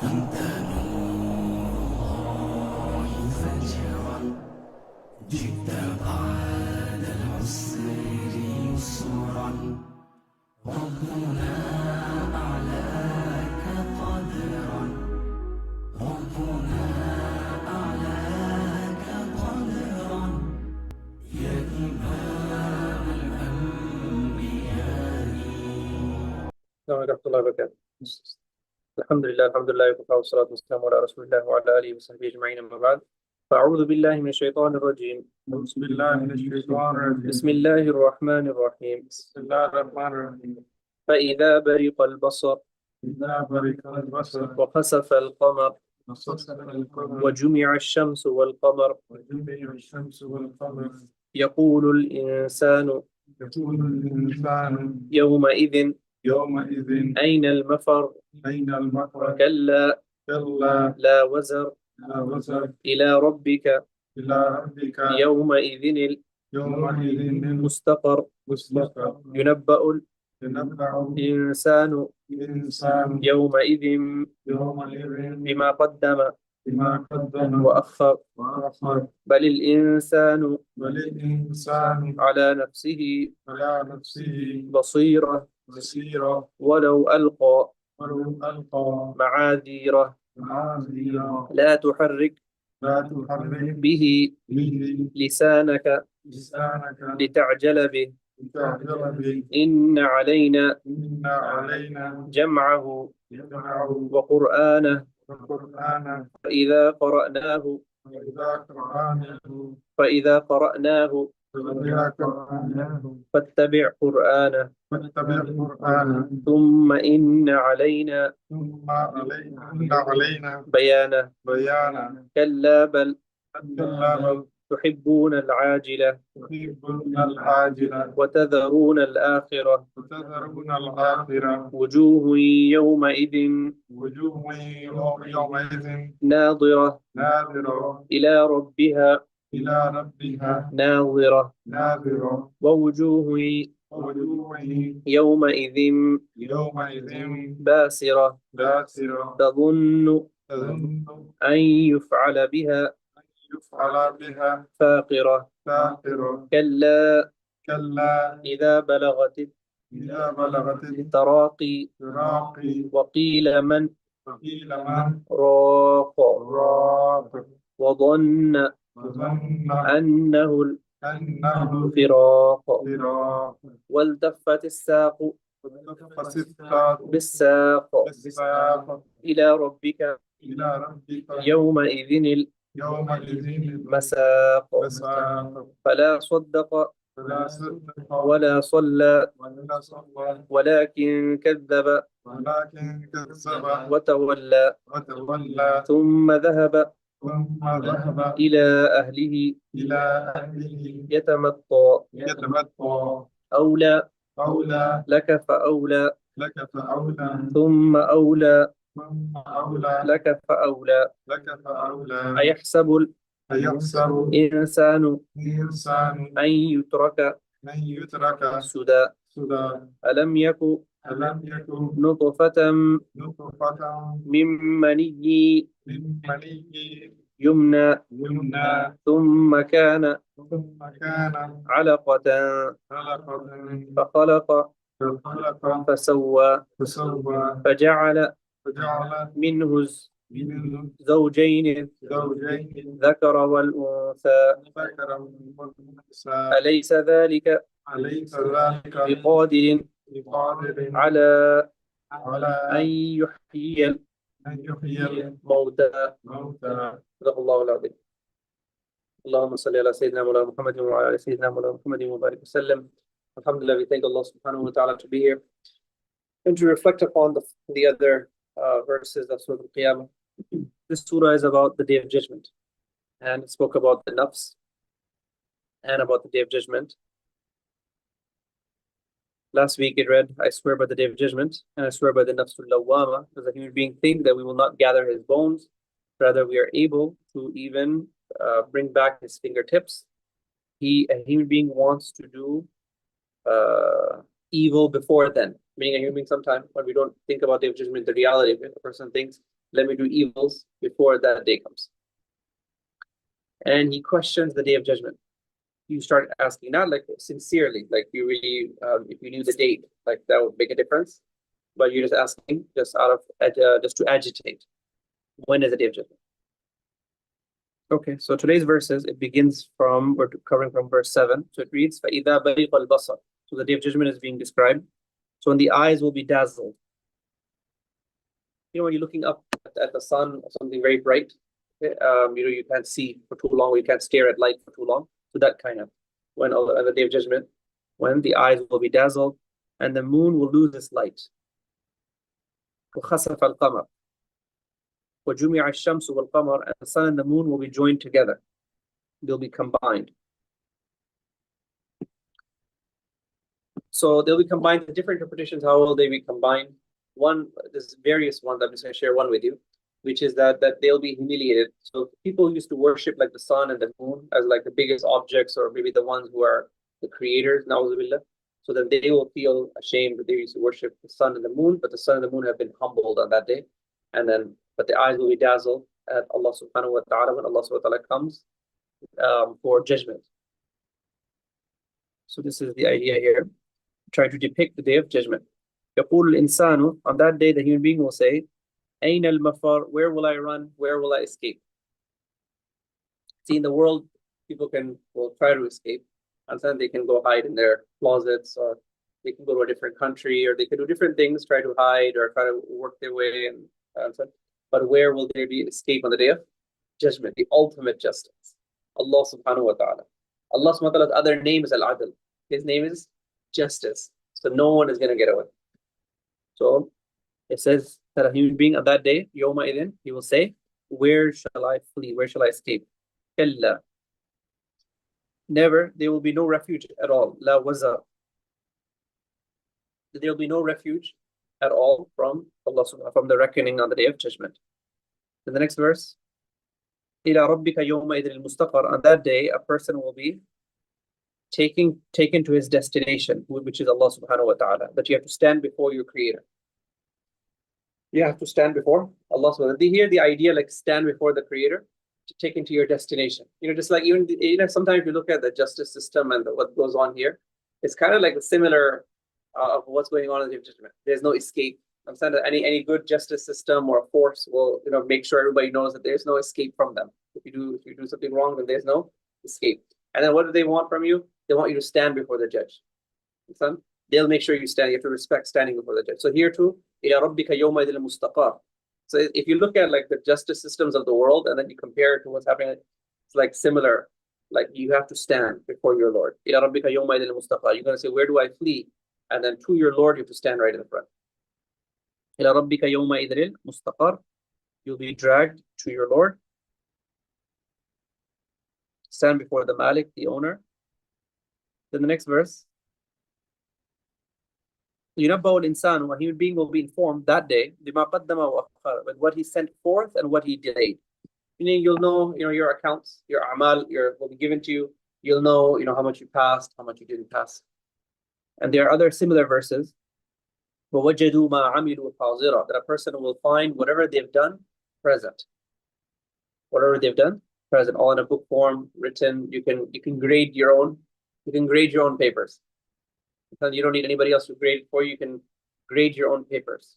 أنت نور الله فجرا جئت بعد العسر يسرا ربنا أعلاك قدرا ربنا أعلاك قدرا يا إمام الأنبياء. السلام عليكم ورحمة الله وبركاته. الحمد لله وكفى والصلاة والسلام على رسول الله وعلى آله وصحبه أجمعين أما بعد فأعوذ بالله من الشيطان الرجيم. بسم الله من الشيطان الرجيم. بسم الله الرحمن الرحيم. بسم الله الرحمن الرحيم. فإذا برق البصر إذا برق البصر وخسف القمر وخسف القمر وجمع الشمس والقمر وجمع الشمس والقمر يقول الإنسان يقول الإنسان يومئذ يومئذ أين المفر أين المفر كلا كلا لا وزر لا وزر إلى ربك إلى ربك يومئذ يومئذ المستقر مستقر ينبأ ينبأ الإنسان الإنسان يومئذ يومئذ بما قدم بما قدم وأخر وأخر بل الإنسان بل الإنسان على نفسه على نفسه بصيرة بصيرة ولو ألقى ولو ألقى معاذيره معاذيره لا تحرك لا تحرك به به لسانك لسانك لتعجل به لتعجل به إن علينا إن علينا جمعه جمعه وقرآنه وقرآنه فإذا قرأناه فإذا قرأناه فإذا قرأناه فاتبع قرآنه فاتبع قرآنه ثم إن علينا ثم علينا بيانه بيانا كلا بل كلا بل تحبون العاجلة تحبون العاجلة وتذرون الآخرة وتذرون الآخرة وجوه يومئذ وجوه يومئذ ناظرة ناظرة إلى ربها إلى ربها ناظرة ناظرة ووجوه ووجوه يومئذ يومئذ باسرة باسرة تظن تظن أن يفعل بها أن يفعل بها فاقرة فاقرة كلا كلا إذا بلغت إذا بلغت التراقي التراقي وقيل من وقيل من راق راق وظن وظن أنه أنه الفراق فراق والتفت الساق فسقط بالساق بالساق إلى ربك إلى ربك يومئذ يومئذ المساق المساق فلا صدق فلا صدق ولا صلى ولا صلى ولكن كذب ولكن كذب وتولى وتولى ثم ذهب ثم ذهب إلى أهله إلى أهله يتمطى يتمتع أولى أولى لك فأولى لك فأولى ثم أولى ثم أولى لك فأولى لك فأولى أيحسب أيحسب الإنسان الإنسان أن يترك أن يترك سدى سدى ألم يك ألم يكن نطفة نطفة من مني من مني يمنى يمنى ثم كان ثم كان علقة علقة فخلق فخلق فسوى فسوى فجعل فجعل منه منه زوجين زوجين الذكر والأنثى ذكرا وأنثى أليس ذلك أليس ذلك بقادر بقادر على على أن يحيي أن يحيي الموتى الموتى؟ صدق الله العظيم. اللهم صل على سيدنا مولانا محمد وعلى آل سيدنا مولانا محمد وبارك وسلم. Alhamdulillah, we thank Allah subhanahu wa ta'ala to be here and to reflect upon the other verses of Surah Al-Qiyamah. This surah is about the Day of Judgment, and it spoke about the nafs and about the Day of Judgment. Last week it read, I swear by the Day of Judgment, and I swear by the nafsul lawwama. Does a human being think that we will not gather his bones? Rather, we are able to even bring back his fingertips. A human being wants to do evil before then, meaning a human being sometimes when we don't think about Day of Judgment, the reality of it, a person thinks let me do evils before that day comes. And he questions the day of judgment. You start asking, not like sincerely, like you really, if you knew the date, like that would make a difference. But you're just asking, just out of, just to agitate. When is the day of judgment? Okay, so today's verses, it begins from, we're covering from verse 7. So it reads, فَإِذَا بَرِقَ الْبَصَرُ. So the day of judgment is being described. So when the eyes will be dazzled. You know, when you're looking up at the sun or something very bright, you know, you can't see for too long, or you can't stare at light for too long. So that kind of, when on the day of judgment, when the eyes will be dazzled and the moon will lose its light. وَخَسَفَ الْقَمَرُ وَجُمِعَ الشَّمْسُ وَالْقَمَرُ. And the sun and the moon will be joined together. They'll be combined. So they'll be combined. The different interpretations, how will they be combined? One, there's various ones. I'm just going to share one with you, which is that they'll be humiliated. So people used to worship like the sun and the moon as like the biggest objects, or maybe the ones who are the creators, na'udzubillah. So that they will feel ashamed that they used to worship the sun and the moon, but the sun and the moon have been humbled on that day. And then, but the eyes will be dazzled at Allah subhanahu wa ta'ala when Allah subhanahu wa ta'ala comes for judgment. So this is the idea here, trying to depict the day of judgment. يقول الإنسان, on that day the human being will say, أين المفر, where will I run, where will I escape? See, in the world, people will try to escape, and then they can go hide in their closets, or they can go to a different country, or they can do different things, try to hide or try to work their way, and so on. But where will there be an escape on the day of judgment, the ultimate justice? Allah subhanahu wa ta'ala. Allah subhanahu wa ta'ala's other name is Al-Adl. His name is justice. So no one is going to get away. So it says that a human being on that day, Yawma idin, he will say, where shall I flee? Where shall I escape? Kalla. Never, there will be no refuge at all. La waza. There will be no refuge at all from Allah subhanahu, from the reckoning on the day of judgment. In the next verse, Ila rabbika yawma idin al-mustaqar. On that day, a person will be taken to his destination, which is Allah subhanahu wa ta'ala. But you have to stand before your creator. You have to stand before Allah subhanahu wa ta'ala. They hear the idea like stand before the creator to take into your destination. You know, just like even, you know, sometimes you look at the justice system and what goes on here, it's kind of like similar of what's going on in the judgment. There's no escape. I'm saying that any good justice system or force will, you know, make sure everybody knows that there's no escape from them. If you do something wrong, then there's no escape. And then what do they want from you? They want you to stand before the judge. Understand? They'll make sure you stand. You have to respect standing before the judge. So here too, إِلَى رَبِّكَ يَوْمَئِذٍ الْمُسْتَقَرُ. So if you look at like the justice systems of the world and then you compare it to what's happening, it's like similar. Like you have to stand before your Lord. إِلَى رَبِّكَ يَوْمَئِذٍ الْمُسْتَقَرُ. You're going to say, where do I flee? And then to your Lord, you have to stand right in the front. إِلَى رَبِّكَ يَوْمَئِذٍ الْمُسْتَقَرُ. You'll be dragged to your Lord. Stand before the Malik, the owner. Then the next verse. يُنَبَّأُ الْإِنسَانُ, a human being will be informed that day بِمَا قَدَّمَ وَأَخَّرَ, with what he sent forth and what he delayed. Meaning you'll know, you know, your accounts, your amal, will be given to you. You'll know, you know, how much you passed, how much you didn't pass. And there are other similar verses. وَوَجَدُوا مَا عَمِلُوا حَاضِرًا, that a person will find whatever they've done present. Whatever they've done present, all in a book form, written. You can grade your own. You can grade your own papers. You don't need anybody else to grade it for you. You can grade your own papers.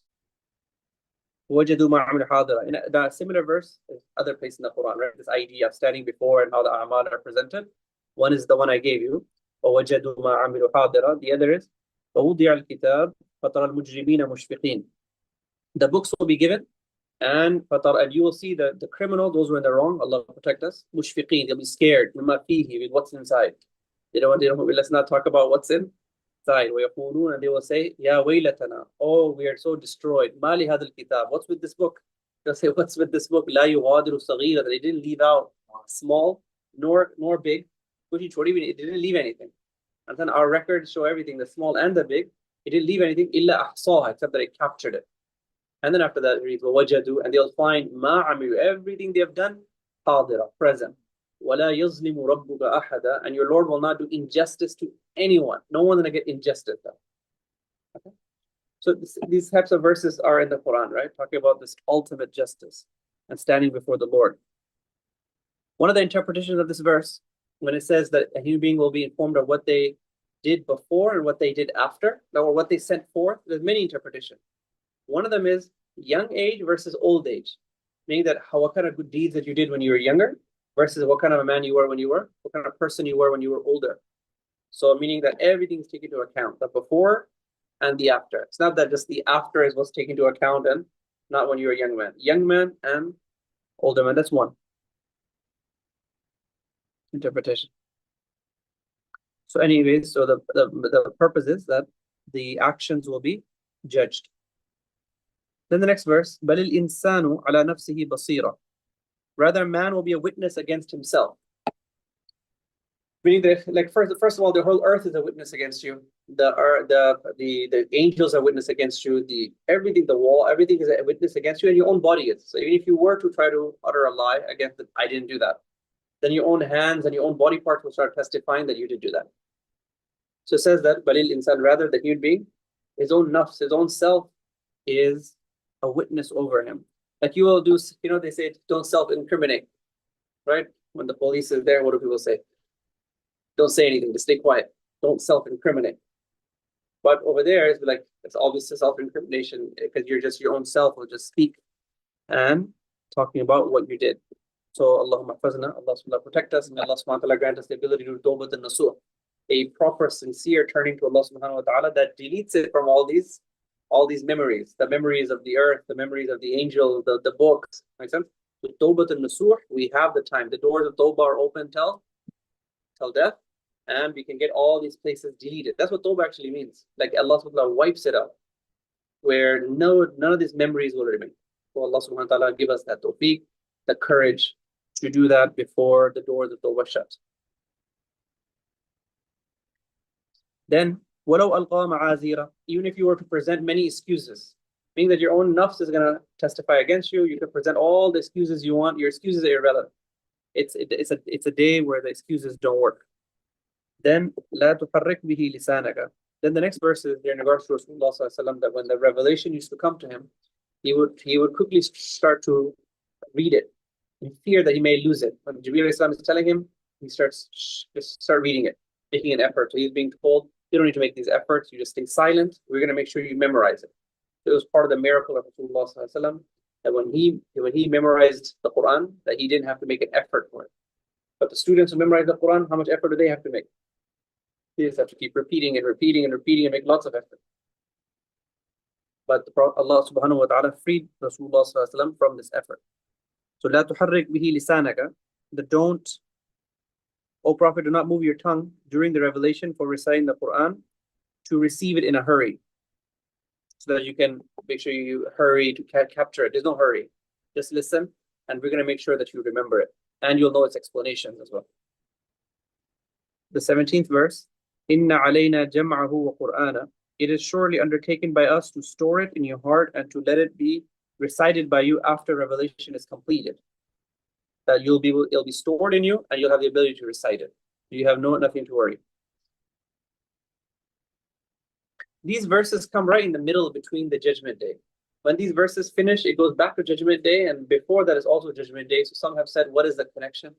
وَجَدُوا مَا عَمِلُوا حَاضِرًا. In a similar verse, there's other place in the Quran, right? This idea of standing before and how the a'mal are presented. One is the one I gave you. وَوَجَدُوا مَا عَمِلُوا حَاضِرًا. The other is وَوُضِعَ الْكِتَابُ فَتَرَى الْمُجْرِمِينَ مُشْفِقِينَ. The books will be given, and you will see the criminal, those who are in the wrong, Allah protect us, مُشْفِقِينَ. They'll be scared مِمَّا فِيهِ, with what's inside. Let's not talk about what's inside. وَيَقُولُونَ, and they will say, يَا وَيْلَتَنَا, oh, we are so destroyed. مَا لِهَذَا الْكِتَابِ, what's with this book? They'll say, what's with this book? لَا يُغَادِرُ صَغِيرًا, they didn't leave out small nor big. It didn't leave anything. And then our records show everything, the small and the big. It didn't leave anything, إِلَّا أَحْصَاهَا, except that it captured it. And then after that it reads, وَوَجَدُوا, and they'll find مَا عَمِلُوا, everything they have done, حَاضِرًا, present. وَلَا يَظْلِمُ رَبُّكَ أَحَدًا, and your Lord will not do injustice to anyone. No one's going to get injustice done. Okay? So these types of verses are in the Qur'an, right? Talking about this ultimate justice and standing before the Lord. One of the interpretations of this verse, when it says that a human being will be informed of what they did before and what they did after, or what they sent forth, there's many interpretations. One of them is young age versus old age, meaning that what kind of good deeds that you did when you were younger versus what kind of a man you were when you were, what kind of person you were when you were older. So meaning that everything's taken into account, the before and the after. It's not that just the after is what's taken into account and not when you're a young man. Young man and older man, that's one interpretation. So anyways, so the purpose is that the actions will be judged. Then the next verse, بَلِ الْإِنسَانُ عَلَى نَفْسِهِ بَصِيرًا. Rather, man will be a witness against himself. Meaning that, like, first of all, the whole earth is a witness against you. The angels are witness against you. Everything, the wall, everything is a witness against you, and your own body is. So even if you were to try to utter a lie against that, I didn't do that, then your own hands and your own body parts will start testifying that you did do that. So it says that Balil Insan, rather the human being, his own nafs, his own self is a witness over him. Like you will do, they say don't self-incriminate, right? When the police is there, what do people say? Don't say anything, just stay quiet. Don't self-incriminate. But over there, it's like, it's obviously self-incrimination because your own self will just speak and talking about what you did. So Allahumma hafazna, Allah subhanahu wa ta'ala protect us, and Allah subhanahu wa ta'ala grant us the ability to do tawbah and nasuh, a proper, sincere turning to Allah subhanahu wa ta'ala that deletes it from all these memories, the memories of the earth, the memories of the angel, the books. Make sense? With tawbah and nasuh, we have the time. The doors of tawbah are open till death, and we can get all these places deleted. That's what tawbah actually means. Like Allah subhanahu wa ta'ala wipes it out, where none of these memories will remain. So Allah subhanahu wa ta'ala give us that tawfiq, the courage to do that before the doors of tawbah shut. Then, وَلَوْ أَلْقَى مَعَاذِيرًا, even if you were to present many excuses, meaning that your own nafs is going to testify against you, you can present all the excuses you want, your excuses are irrelevant. It's a day where the excuses don't work. Then, لَا تُحَرِّكْ بِهِ لِسَانَكَ. Then the next verse is in regards to Rasulullah sallallahu alaihi wasallam, that when the revelation used to come to him, he would quickly start to read it in fear that he may lose it. When Jibreel is telling him, he start reading it, making an effort. So he's being told, you don't need to make these efforts, you just stay silent. We're going to make sure you memorize it. It was part of the miracle of Rasulullah sallallahu alaihi wasallam, that when he memorized the Qur'an, that he didn't have to make an effort for it. But the students who memorize the Qur'an, how much effort do they have to make? They just have to keep repeating and make lots of effort. But Allah subhanahu wa ta'ala freed Rasulullah sallallahu alaihi wasallam from this effort. So لا تحرك به لسانك, that don't, O Prophet, do not move your tongue during the revelation for reciting the Qur'an to receive it in a hurry, so that you can make sure you hurry to capture it. There's no hurry. Just listen, and we're going to make sure that you remember it, and you'll know its explanations as well. The 17th verse, Inna alayna jam'ahu wa Qur'ana. It is surely undertaken by us to store it in your heart and to let it be recited by you after revelation is completed. That it'll be stored in you, and you'll have the ability to recite it. You have nothing to worry. These verses come right in the middle between the Judgment Day. When these verses finish, it goes back to Judgment Day, and before that is also Judgment Day. So some have said, what is the connection?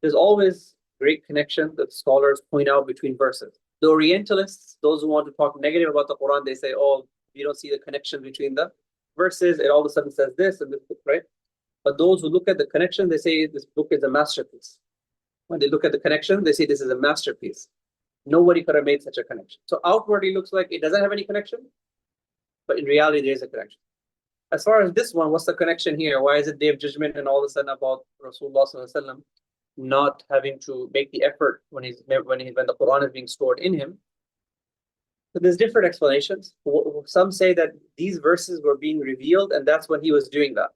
There's always great connection that scholars point out between verses. The Orientalists, those who want to talk negative about the Quran, they say, oh, you don't see the connection between the verses. It all of a sudden says this and this, right? But those who look at the connection, they say this book is a masterpiece. When they look at the connection, they say this is a masterpiece. Nobody could have made such a connection. So outwardly looks like it doesn't have any connection, but in reality there is a connection. As far as this one, what's the connection here? Why is it Day of Judgment and all of a sudden about Rasulullah sallallahu alaihi wasallam not having to make the effort when the Quran is being stored in him? So there's different explanations. Some say that these verses were being revealed, and that's when he was doing that.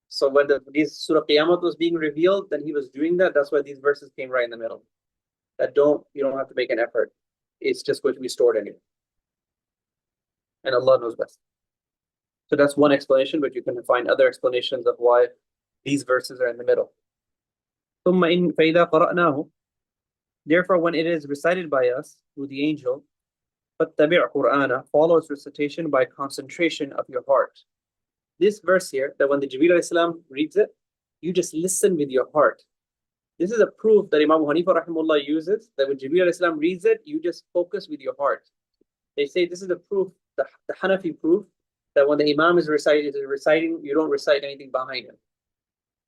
So when this Surah Qiyamah was being revealed, then he was doing that. That's why these verses came right in the middle. That you don't have to make an effort. It's just going to be stored in you. And Allah knows best. So that's one explanation, but you can find other explanations of why these verses are in the middle. فَإِذَا قَرَأْنَاهُ, therefore when it is recited by us through the angel, فَاتَّبِعْ قُرْآنَ, follow its recitation by concentration of your heart. This verse here, that when the Jibreel alayhi salam reads it, you just listen with your heart. This is a proof that Imam Hanifa rahimahullah uses, that when Jibreel alayhi salam reads it, you just focus with your heart. They say this is the proof, the Hanafi proof, that when the Imam is reciting, you don't recite anything behind him.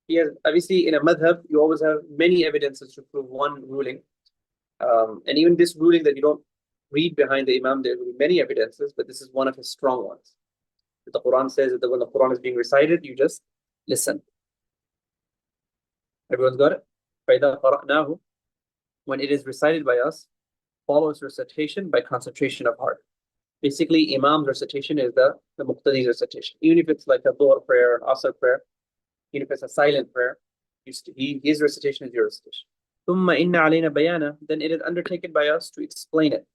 He has, obviously, in a madhab, you always have many evidences to prove one ruling. And even this ruling that you don't read behind the Imam, there will be many evidences, but this is one of his strong ones. The Quran says that when the Quran is being recited, you just listen. Everyone's got it? فَإِذَا قَرَأْنَاهُ, when it is recited by us, follow its recitation by concentration of heart. Basically, Imam's recitation is the Muqtadi's recitation. Even if it's like a Dhuhr prayer, an Asr prayer, even if it's a silent prayer, his recitation is your recitation. ثُمَّ إِنَّ عَلَيْنَا بَيَانًا, then it is undertaken by us to explain it.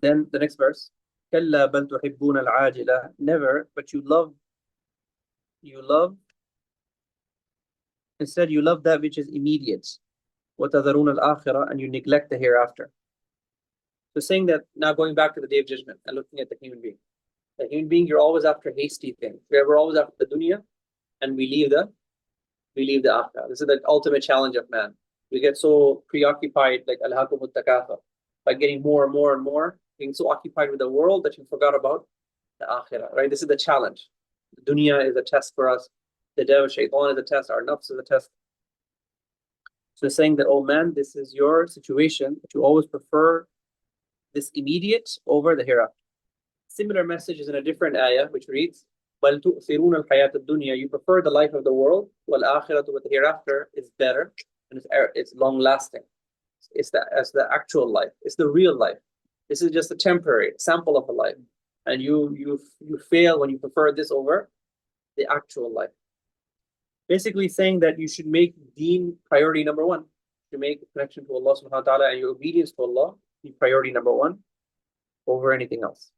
Then the next verse, كَلَّا بَلْ تُحِبُّونَ الْعَاجِلَةَ, never, but you love, instead you love that which is immediate. وَتَذَرُونَ الْآخِرَةَ, and you neglect the hereafter. So saying that, now going back to the Day of Judgment and looking at the human being. The human being, you're always after hasty things. We're always after the dunya, and we leave the akhirah. This is the ultimate challenge of man. We get so preoccupied, like al-hakumut takathur, by getting more and more and more, being so occupied with the world that you forgot about the akhirah, right? This is the challenge. The dunya is a test for us. The devil, shaitan is a test. Our nafs is a test. So saying that, oh man, this is your situation, that you always prefer this immediate over the hereafter. Similar message is in a different ayah, which reads, بَلْ تُؤْثِرُونَ الْحَيَاةَ الدُّنْيَا, you prefer the life of the world, وَالْآخِرَةُ, but the hereafter is better, and it's long-lasting. It's the actual life. It's the real life. This is just a temporary sample of a life. And you fail when you prefer this over the actual life. Basically saying that you should make deen priority number one. To make a connection to Allah subhanahu wa ta'ala and your obedience to Allah be priority number one over anything else.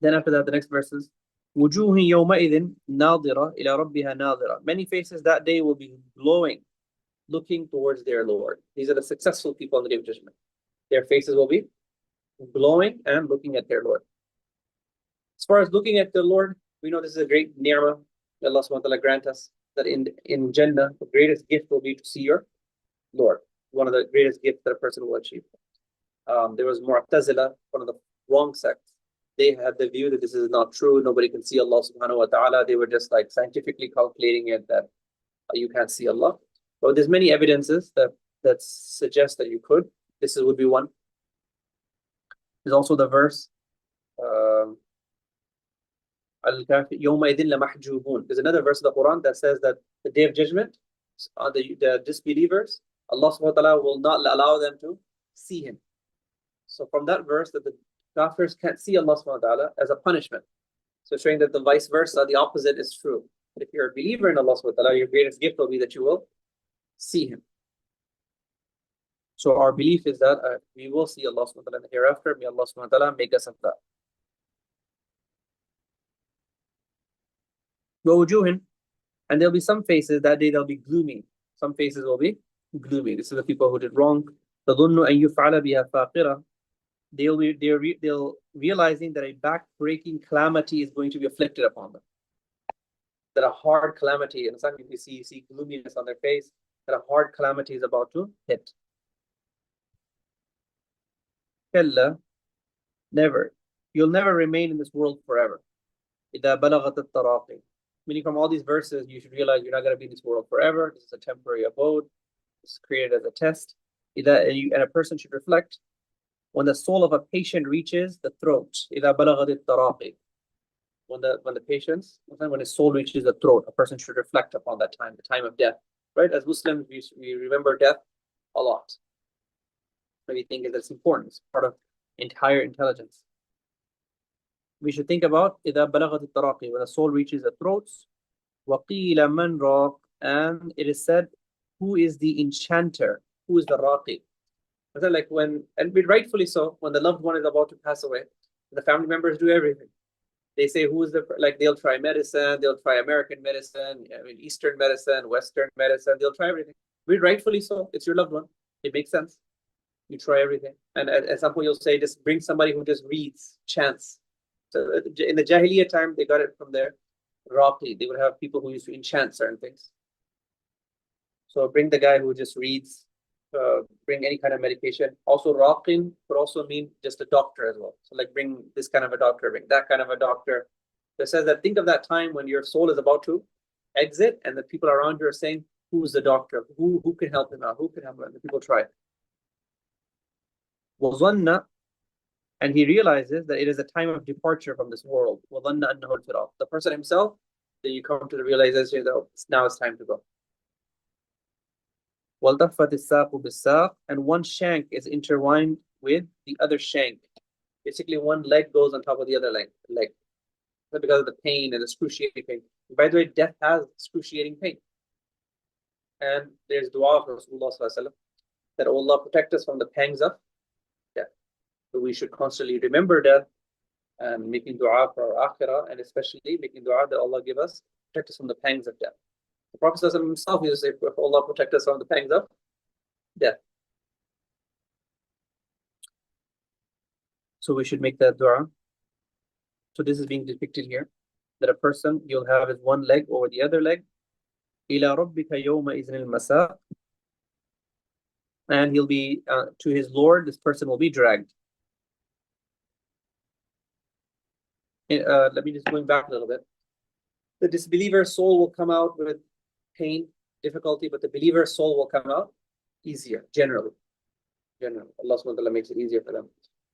Then after that, the next verses, وُجُوهٍ يَوْمَئِذٍ نَاظِرَةٍ إِلَى رَبِّهَا نَاظِرَةٍ, many faces that day will be glowing, looking towards their Lord. These are the successful people on the Day of Judgment. Their faces will be glowing and looking at their Lord. As far as looking at the Lord, we know this is a great ni'mah. Allah subhanahu wa ta'ala grant us that in Jannah, the greatest gift will be to see your Lord. One of the greatest gifts that a person will achieve. There was Mu'tazila, one of the wrong sects. They had the view that this is not true. Nobody can see Allah subhanahu wa ta'ala. They were just like scientifically calculating it that you can't see Allah. But there's many evidences that suggest that you could. This would be one. There's also the verse, يَوْمَئِذٍ لَمَحْجُوبُونَ. There's another verse of the Quran that says that the Day of Judgment, the disbelievers, Allah subhanahu wa ta'ala will not allow them to see Him. So from that verse, that the kafirs can't see Allah subhanahu wa ta'ala as a punishment. So showing that the vice versa, the opposite is true. But if you're a believer in Allah subhanahu wa ta'ala, your greatest gift will be that you will see Him. So our belief is that we will see Allah subhanahu wa ta'ala in the hereafter. May Allah subhanahu wa ta'ala make us of that. وَوُجُوهٍ, and there'll be some faces that day they'll be gloomy. Some faces will be gloomy. This is the people who did wrong. تَظُنُّ أَن يُفْعَلَ بِهَا فَاقِرَةً, they'll realizing that a back-breaking calamity is going to be afflicted upon them. That a hard calamity, and some people see gloominess on their face, that a hard calamity is about to hit. Kalla, never. You'll never remain in this world forever. إِذَا بَلَغَتِ التَّرَاقِي, meaning from all these verses, you should realize you're not going to be in this world forever. This is a temporary abode. This is created as a test. And a person should reflect when the soul of a patient reaches the throat. إِذَا بَلَغَتِ التَّرَاقِي, when his soul reaches the throat, a person should reflect upon that time, the time of death. Right? As Muslims, we remember death a lot. We think that's important. It's part of entire intelligence. We should think about إِذَا بَلَغَتِ التَّرَاقِي, when the soul reaches the throats. وَقِيلَ مَنْ رَاقٍ, and it is said, who is the enchanter? Who is the raqi? Like rightfully so, when the loved one is about to pass away, the family members do everything. They say, they'll try medicine, they'll try American medicine, Eastern medicine, Western medicine, they'll try everything. Rightfully so, it's your loved one. It makes sense. You try everything. And at some point you'll say, just bring somebody who just reads, chants. So in the Jahiliyyah time, they got it from their Raqi. They would have people who used to enchant certain things. So bring the guy who just reads, bring any kind of medication. Also, Raqin could also mean just a doctor as well. So like bring this kind of a doctor, bring that kind of a doctor. It says that think of that time when your soul is about to exit and the people around you are saying, who's the doctor? Who can help him out? Who can help him out? And the people try. وَظَنَّ, and he realizes that it is a time of departure from this world. وَظَنَّ أَنَّهُ الْفِرَاقُ. The person himself, then you come to the realization that now it's time to go. وَالْتَفَّتِ السَّاقُ بِالسَّاقِ, and one shank is intertwined with the other shank. Basically, one leg goes on top of the other leg. Because of the pain and the excruciating pain. By the way, death has excruciating pain. And there's dua of Rasulullah that Allah protect us from the pangs of death. So we should constantly remember death and making dua for our akhirah, and especially making dua that Allah give us, protect us from the pangs of death. The Prophet himself used to say, Allah protect us from the pangs of death. So we should make that dua. So this is being depicted here, that a person, you'll have his one leg over the other leg. إِلَى رَبِّكَ يَوْمَئِذٍ الْمَسَاقُ, and he'll be, to his Lord, this person will be dragged. Let me just going back a little bit. The disbeliever's soul will come out with pain, difficulty, but the believer's soul will come out easier, generally. Allah subhanahu wa ta'ala makes it easier for them.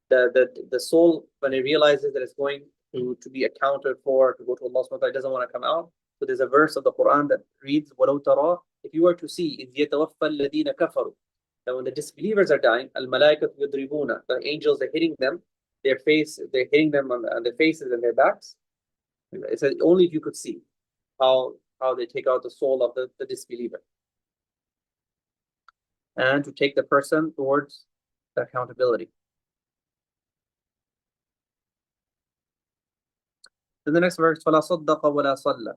The soul, when it realizes that it's going to be accounted for, to go to Allah subhanahu wa ta'ala, it doesn't want to come out. So there's a verse of the Qur'an that reads, وَلَوْ تَرَى, if you were to see, إِذْ يَتَوَفَّى الَّذِينَ كَفَرُوا, that when the disbelievers are dying, الْمَلَائِكَةُ يُضْرِبُونَ, the angels are hitting them, they're hitting them on their faces and their backs. It says only if you could see how they take out the soul of the disbeliever. And to take the person towards the accountability. Then the next verse, فَلَا صَدَّقَ وَلَا صَلَّى.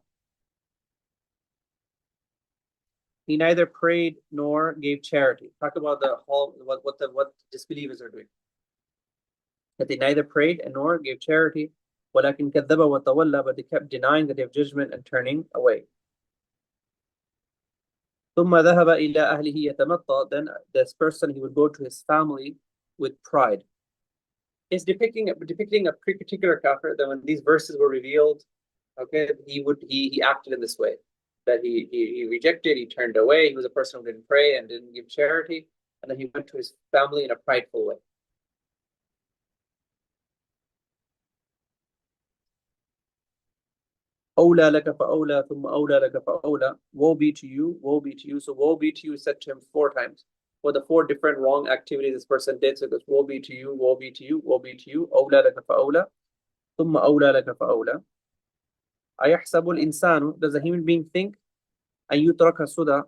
He neither prayed nor gave charity. Talk about what disbelievers are doing. That they neither prayed nor gave charity. وَلَكِنْ كَذَّبَ وَتَوَلَّى, but they kept denying the day of judgment and turning away. ثُمَّ ذَهَبَ إِلَىٰ أَهْلِهِ يَتَمَطَّى, then this person, he would go to his family with pride. It's depicting a particular kafir, that when these verses were revealed, okay, he acted in this way. That he rejected, he turned away, he was a person who didn't pray and didn't give charity, and then he went to his family in a prideful way. أولى لك فأولى ثم أولى لك فأولى. Woe be to you, woe be to you. So woe be to you said to him 4 times. For the 4 different wrong activities this person did. So it goes, woe be to you, woe be to you, woe be to you. أولى لك فأولى ثم أولى لك فأولى. أيحسب الإنسان, does a human being think, أن يترك سدى,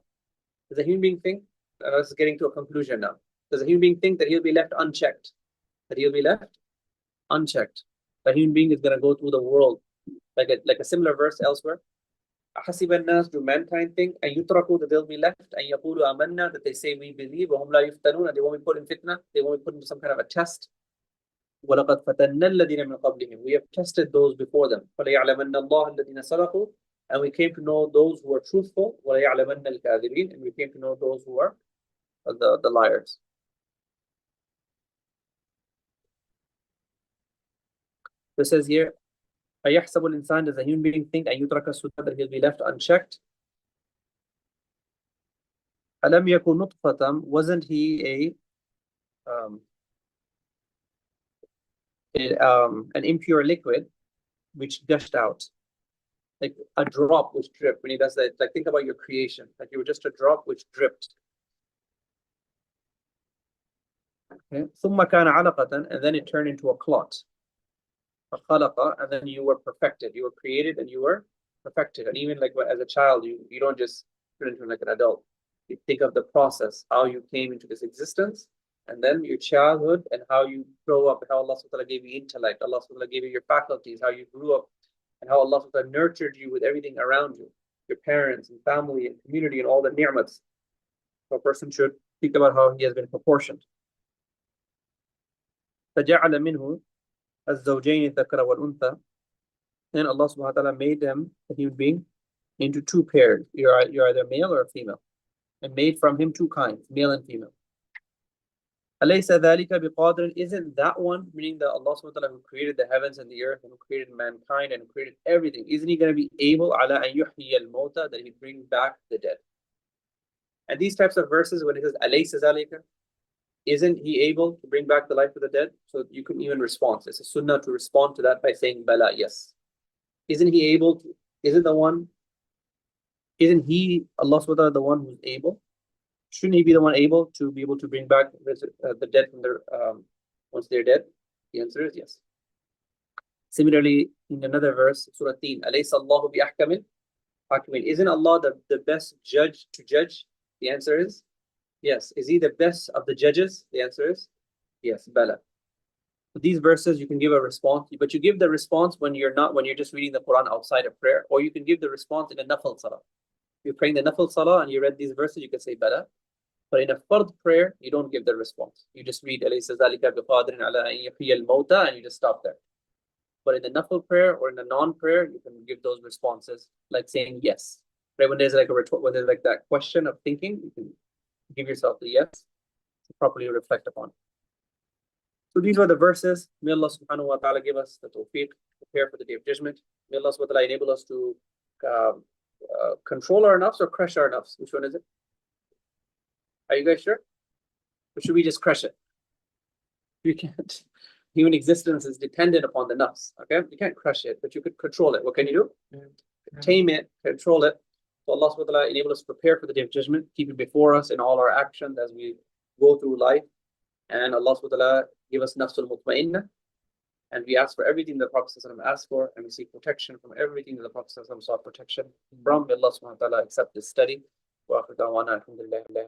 does a human being think, this is getting to a conclusion now. Does a human being think that he'll be left unchecked? That he'll be left unchecked. The human being is going to go through the world. Like a similar verse elsewhere. أحسب الناس, do mankind think, أن يتركوا, that they'll be left, أن يقولوا آمنا, that they say we believe, وهم لا يفتنون, they won't be put in fitna, they won't be put into some kind of a test. وَلَقَدْ فَتَنَّا الَّذِينَ مِنْ قَبْلِهِمْ, we have tested those before them. فَلَيَعْلَمَنَّ اللَّهَ الَّذِينَ صَدَقُوا, and we came to know those who are truthful. وَلَيَعْلَمَنَّ الْكَاذِبِينَ, and we came to know those who are the liars. This says here, أَيَحْسَبُ الْإِنسَانُ, does a human being think أَن يُتْرَكَ سُدًى, that he'll be left unchecked? أَلَمْ يَكُنْ نُطْفَةً, wasn't he an impure liquid which gushed out, like a drop which dripped. When he does that, like think about your creation, like you were just a drop which dripped. Okay. ثُمَّ كَانَ عَلَقَةً, and then it turned into a clot. فَخَلَقَ, and then you were perfected. You were created and you were perfected. And even like as a child, you don't just turn into like an adult. You think of the process, how you came into this existence, and then your childhood, and how you grow up, and how Allah subhanahu wa ta'ala gave you intellect, Allah subhanahu wa ta'ala gave you your faculties, how you grew up, and how Allah subhanahu wa ta'ala nurtured you with everything around you, your parents and family and community and all the ni'mats. So a person should think about how he has been proportioned. فَجَعَلَ مِنْهُ الزَّوْجَيْنِ الذَّكَرَ وَالْأُنْثَى. And Allah subhanahu wa ta'ala made them, a human being, into two pairs. You're either male or female. And made from him two kinds, male and female. أَلَيْسَ ذَلِكَ بِقَادِرٍ. Isn't that one, meaning that Allah subhanahu wa ta'ala who created the heavens and the earth and who created mankind and created everything, isn't he going to be able عَلَىٰ أَن يُحْيِيَ الْمَوْتَى, that he bring back the dead? And these types of verses, when it says أَلَيْسَ ذَلِكَ, isn't he able to bring back the life of the dead? So you can even respond. It's a sunnah to respond to that by saying Bala, yes. Isn't he able to? Isn't he, Allah subhanahu wa ta'ala, the one who's able? Shouldn't he be the one able to bring back the dead from their once they're dead? The answer is yes. Similarly, in another verse, Surah Teen, أَلَيْسَ اللَّهُ بِأَحْكَمِ الْحَاكِمِينَ. Isn't Allah the best judge to judge? The answer is yes. Is he the best of the judges? The answer is yes. Bala. These verses you can give a response, but you give the response when you're just reading the Quran outside of prayer, or you can give the response in a nafil salah. You're praying the nafil salah and you read these verses, you can say Bala. But in a fard prayer, you don't give the response. You just read أَلَيْسَ ذَلِكَ بِقَادِرٍ عَلَىٰ أَن يُحْيِيَ الْمَوْتَى, and you just stop there. But in the nafil prayer or in the non-prayer, you can give those responses, like saying yes. Right? When there's like that question of thinking, you can give yourself the yes to properly reflect upon. So these were the verses. May Allah subhanahu wa ta'ala give us the tawfiq, prepare for the day of judgment. May Allah subhanahu wa ta'ala enable us to control our nafs or crush our nafs. Which one is it? Are you guys sure? Or should we just crush it? You can't. Human existence is dependent upon the nafs. Okay? You can't crush it, but you could control it. What can you do? Tame it, control it. So Allah subhanahu wa ta'ala enable us to prepare for the day of judgment, keep it before us in all our actions as we go through life. And Allah subhanahu wa ta'ala give us nafsul mutmainna. And we ask for everything that the Prophet asked for, and we seek protection from everything that the Prophet sought protection from. May Allah subhanahu wa ta'ala accept this study. Wa akhir da'wana alhamdulillah.